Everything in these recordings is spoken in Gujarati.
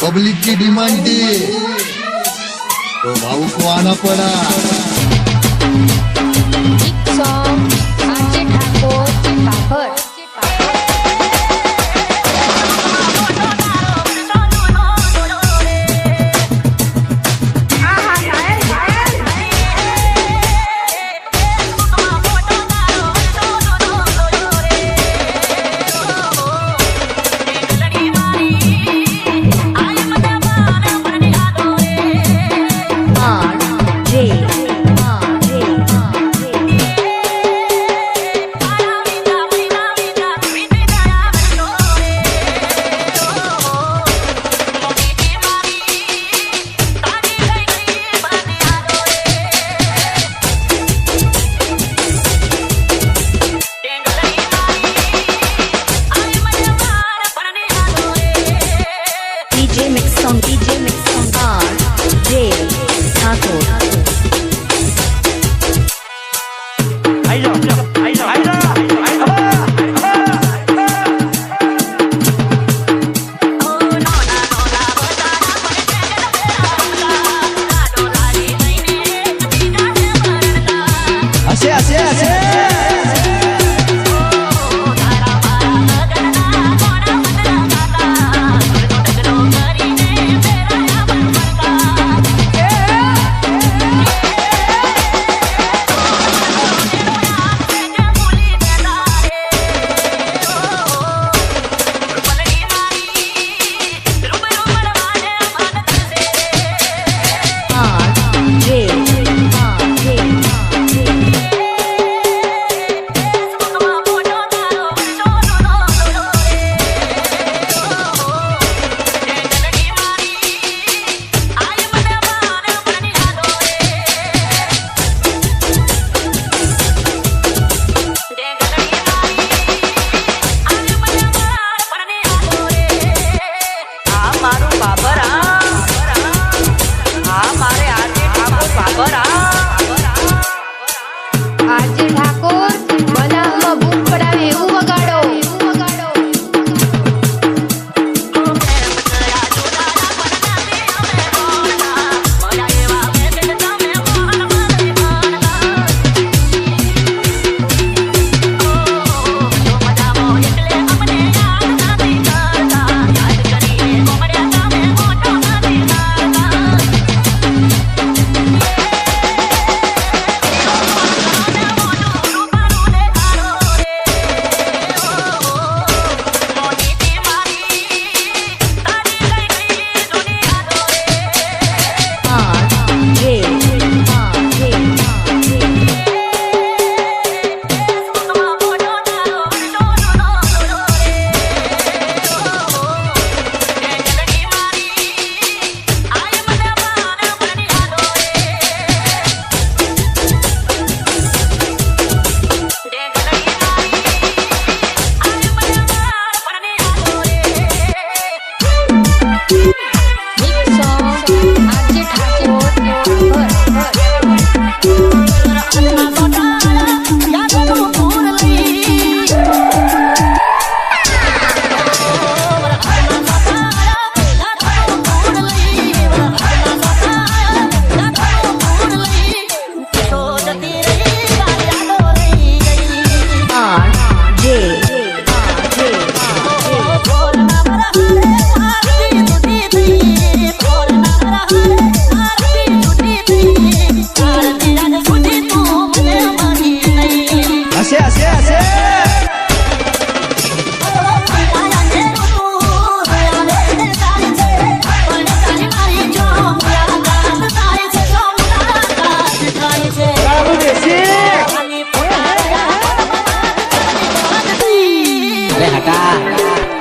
पब्लिक की डिमांड थी तो भाऊ को आना पड़ा। Song RJ Thakur Babar. DJ Mix Song RJ Thakur. RJ Thakur बनावમાં બૂમ પડાવે એવું વગાડો।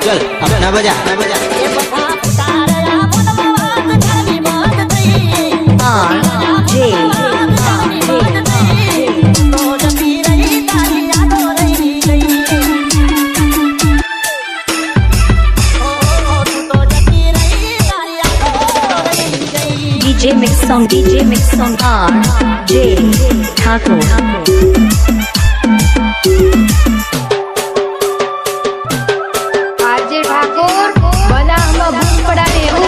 चल अपना बजा DJ Mix Song RJ Thakur. RJ Thakur बनावમાં બૂમ પડાવે એવું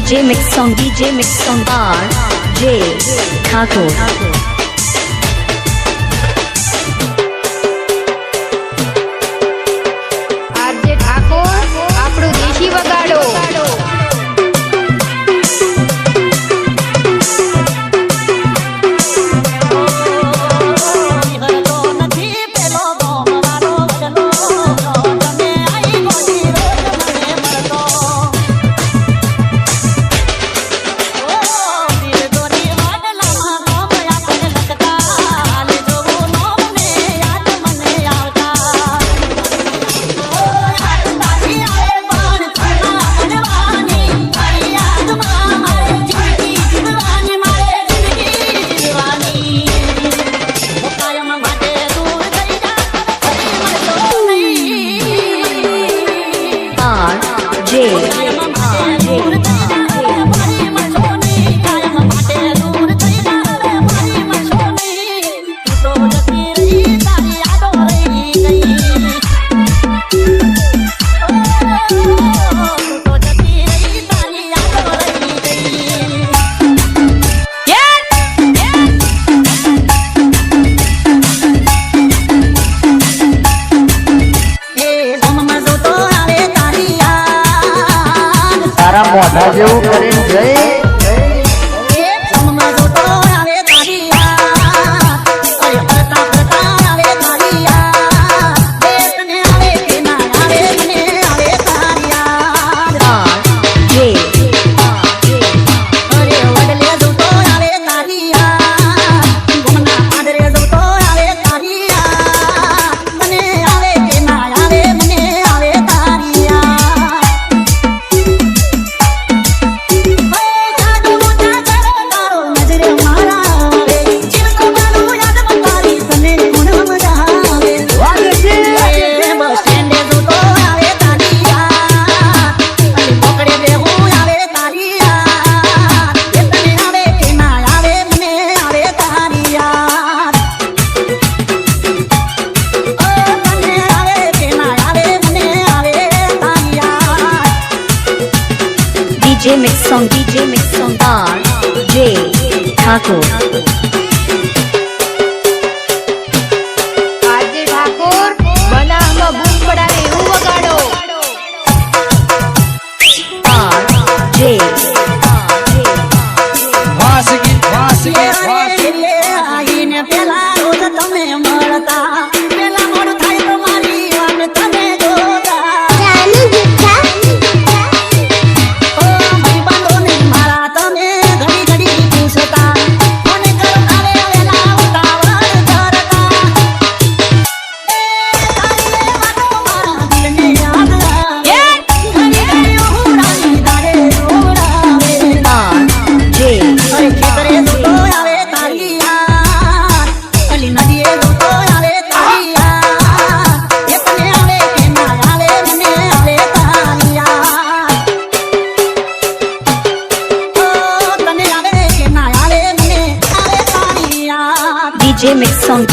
DJ Mix Song R.J. Thakur. RJ Thakor આપણું દેશી વગાડો મોઢા જેવું કરીને જઈ DJ Mix Song R.J. Thakur. RJ Thakor બનાવમાં બૂમ પડાવે એવું વગાડો R.J.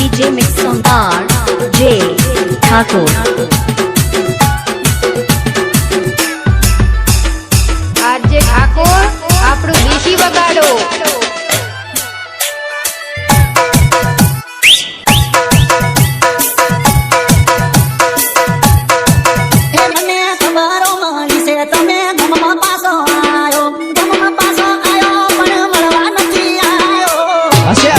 DJ Mix Song R.J. Thakur. RJ Thakor આપણું દેશી વગાડો હશે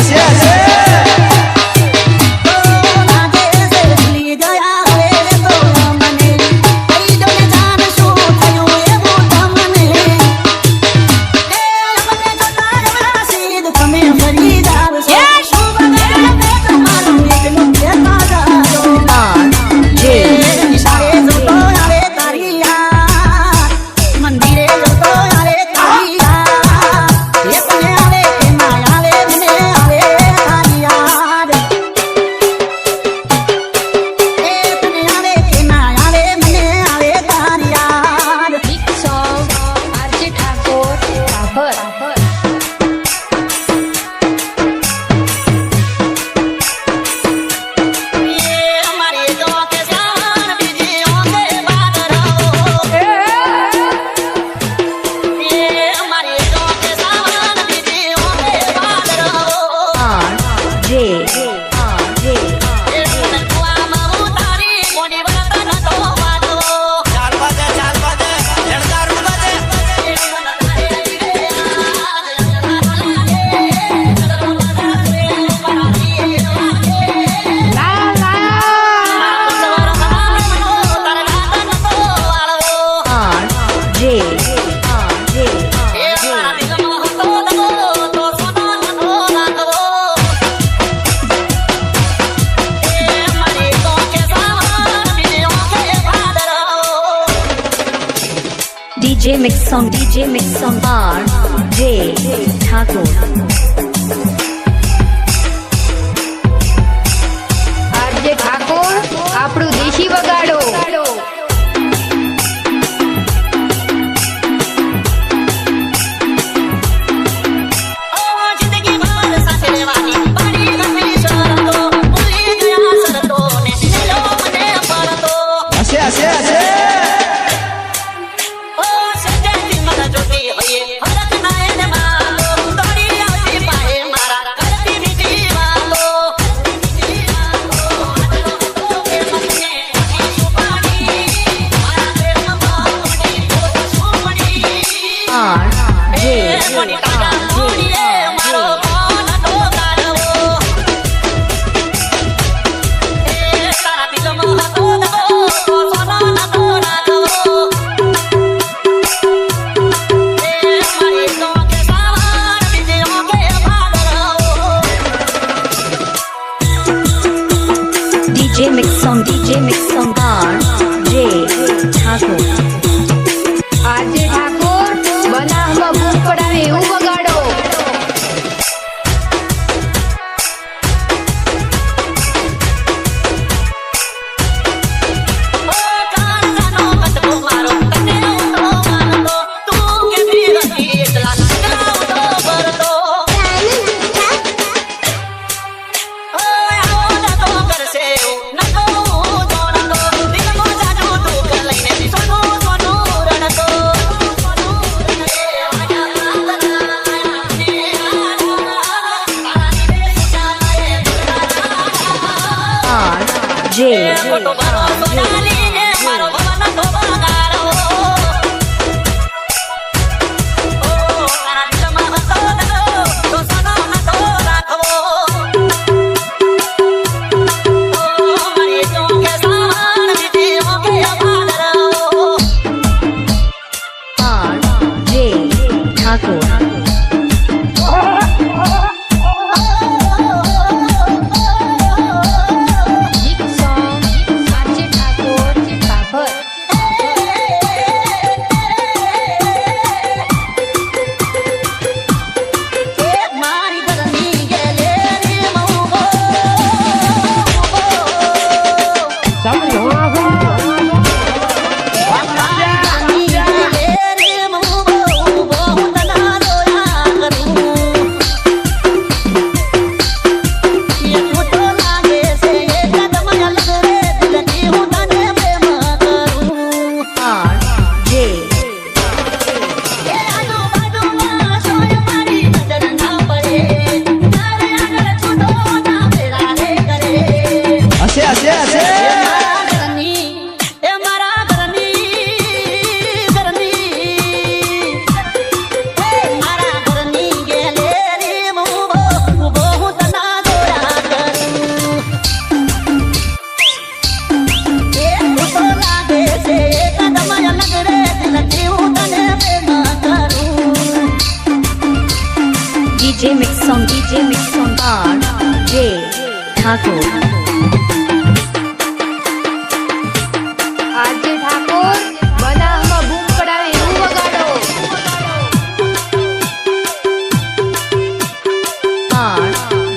DJ Mix Song RJ Thakur. RJ Thakor આપણું દેશી વગાડો. DJ Mix Song RJ Thakur. RJ Thakor બનાવમાં બૂમ પડાવે એવું વગાડો. ગીત સોંગ આરજે ઠાકોર બાબર. DJ Mix Song RJ Thakur. RJ Thakor બનાવમાં બૂમ પડાવે એવું વગાડો.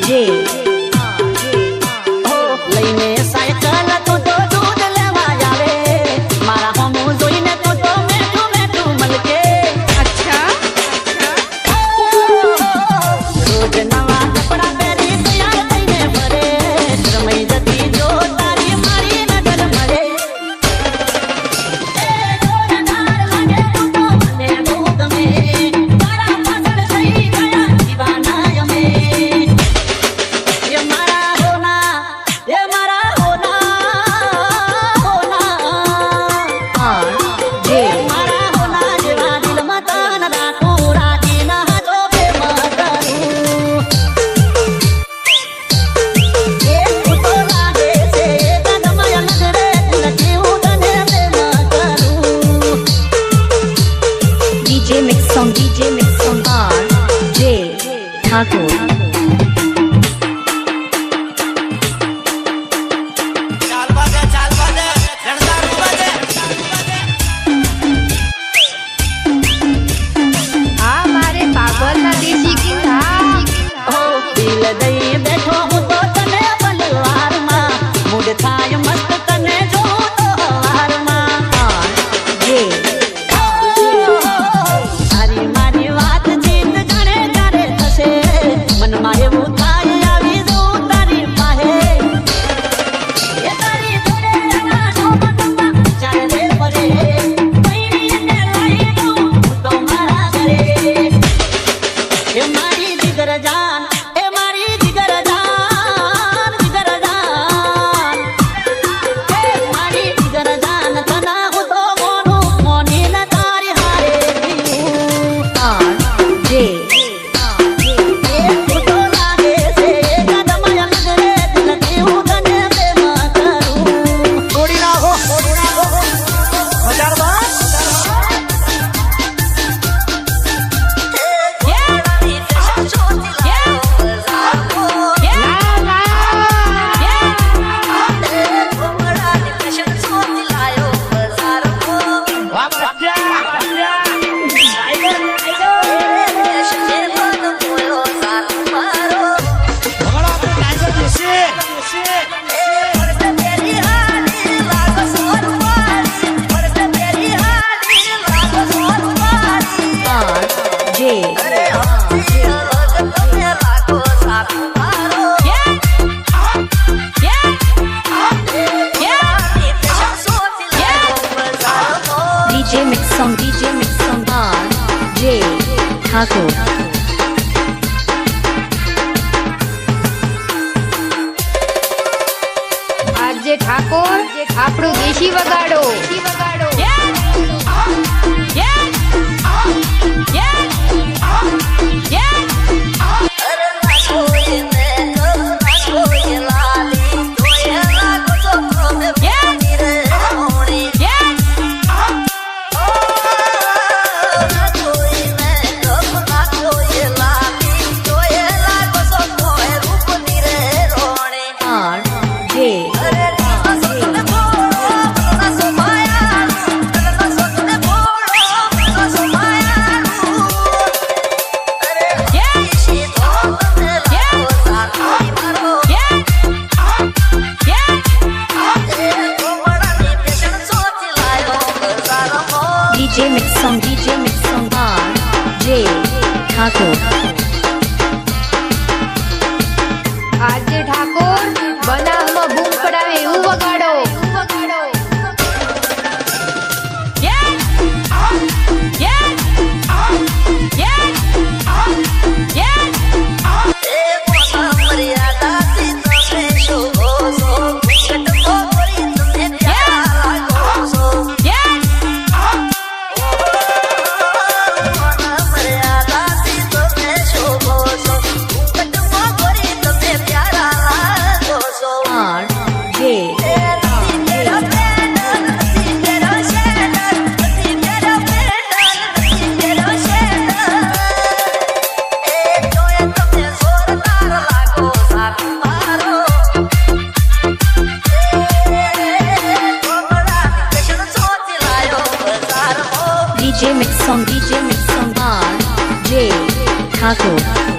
RJ લઈને સાયકલ તું તો દૂધ લેવા આવે મારા હોમું જોઈને તું તો મેઠું મેઠું મલકે અચ્છા રોજ નવા કપડા પહેરી તૈયાર થઈને ફરે રમાઈ જતી જો તારી મારી નજર મળે જોરદાર લાગે તું તો મને બહુ ગમે તારા પાછળ થઈ ગયા દીવાના અમે ये मारा होना RJ मारा होना जेवा दिल मतान राखूं राजी ना जो बे मकरूं ये तो लागे से कदम अलग रे दिल जीव तने बे मकरूं DJ Mix Song RJ Thakur. DJ Mix Song RJ Thakur. RJ Thakor આપણું દેશી વગાડો DJ Mix Song RJ Thakur. RJ Thakor બનાવમાં બૂમ પડાવે એવું વગાડો DJ Mix Song RJ Thakur.